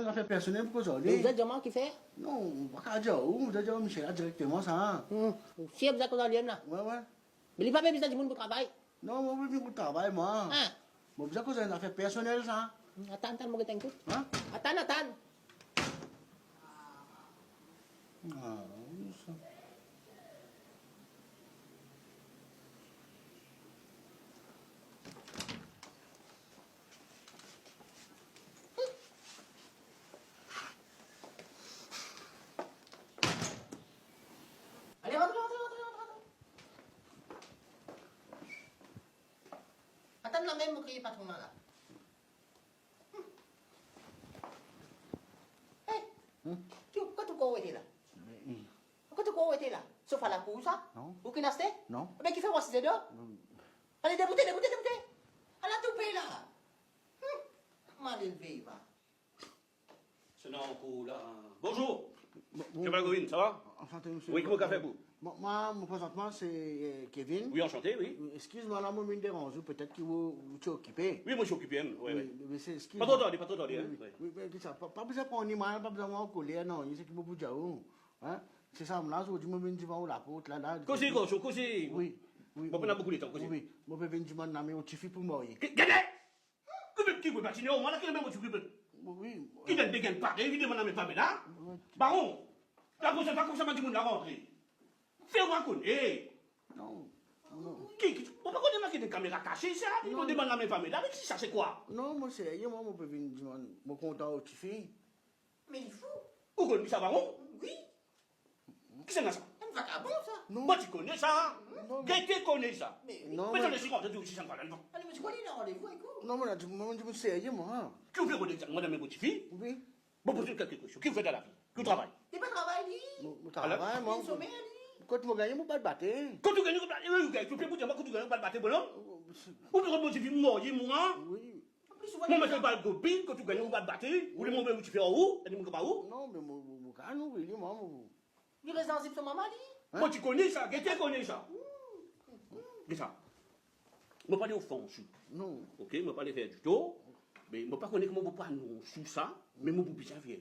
Affaire personnelle pour Vous aujourd'hui. êtes diamant qui fait? Non, pas dire où, vous dire Michel là directement ça. Si vous êtes dans l'IM là. Ouais, ouais. Mais il n'y a pas besoin de monde pour travailler. Non, moi, je veux pour travail, moi. Hein? Bon, vous avez une affaire personnelle, ça. Attends, moi, je t'écoute. Hein? Attends. Ah, ça. Allez, rentre. Attends la même, vous criez patron là. Hé, pourquoi tu cours là? Pourquoi tu cours là? Sauf à la cour, ça? Non. Ou qui n'a pas? Non. Mais qui fait voir si c'est là? Allez, déboutez. Allez, tout là. Mal élevé, va. C'est dans le coup, là. Bonjour. Bon, Monsieur Balgovine, ça va? Enchanté, monsieur. Oui, comment qu'a fait vous? Moi, présentement, c'est Kevin. Oui, enchanté, oui. Excuse-moi, là, moi, je me dérange. Peut-être que vous êtes occupé. Oui, moi, je suis occupé, oui. Mais c'est Pas trop tardé, hein. Oui, mais ça, pas besoin de prendre mal, pas besoin de colère, non. Il sait qu'il faut dire où. Hein? C'est ça, là, je dis, moi, je vais la porte, là. Cosy, cosy. Oui. Bon, on a beaucoup de temps, cosy. Oui, moi, je vais venir demander, mais on suffit pour mourir. Gagné! Qui veut continuer au moins, là, qui est même occupé? Oui. Qui donne des gains de parler, évidemment, mais pas là. Baron, la prochaine fois, comme ça, m'a dit, la rentrée. Fais-moi connaître. Non. On peut connaître qu'il y a des caméras cachées, ça. Il faut demander à mes familles. Là, mais qui ça, c'est quoi? Non, moi, c'est moi, je peux venir demander, je suis content au suffit. Mais il est fou. Vous connaissez ça, Baron? Oui. Qui c'est ça? Un vagabond, ça. Non. Moi, tu connais ça? Non, Quelqu'un connaît ça? Mais non, Mais j'en ai 50, tu dis aussi, ça me parle. allez, mais tu connais le rendez-vous, écoute. non, moi, je me sérieux, moi. Qui vous fait connaître ça? Madame et votre fille? Oui. Bon, posez quelques questions. Qui vous fait dans la vie? Qui travaille? T'es pas travail, lui. Je travaille, moi. Il sommeil, lui. Quand tu me gagnes, je ne peux pas te battre. Quand tu gagnes, tu peux vous dire, quand tu gagnes, pas le battre, bon? Ou bien, votre fille mort, moi? Oui. En plus, souvent, Moi, je ne pas le copine, quand tu gagnes, pas le battre. Ou les moments où tu fais en haut, et les moments pas où? Non, mais je gagne, oui, moi. il reste en zip sur maman, lui. Moi, tu connais ça? Quelqu'un connaît ça? C'est ça. Je ne pas aller au fond, Non. ok? Je ne pas aller faire du tout. Mais je ne pas connaître comment je pas non sous ça, mais je peux bien faire.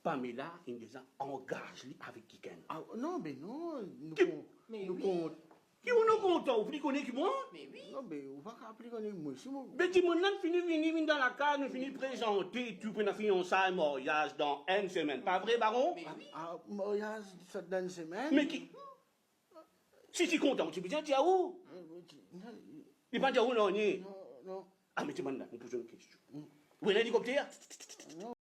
Pamela, il déjà engage avec quelqu'un. Ah, non, mais non. Mais Nous oui. compte. Qui on est content? Vous connaissez qui moi? Mais oui. Non, mais on va appeler qu'on est moi. Mais dis moi, on finit venir dans la case, on finit présenter, tu peux faire fiançailles, mariage dans une semaine. Pas vrai, baron? Mais oui. Ah, mariage, ça donne une semaine. Mais qui? Si tu es content, tu peux dire, tu es où? Il va dire où non, Non, non. Ah, mais tu m'en as, on pose une question. Vous avez un hélicoptère? Non.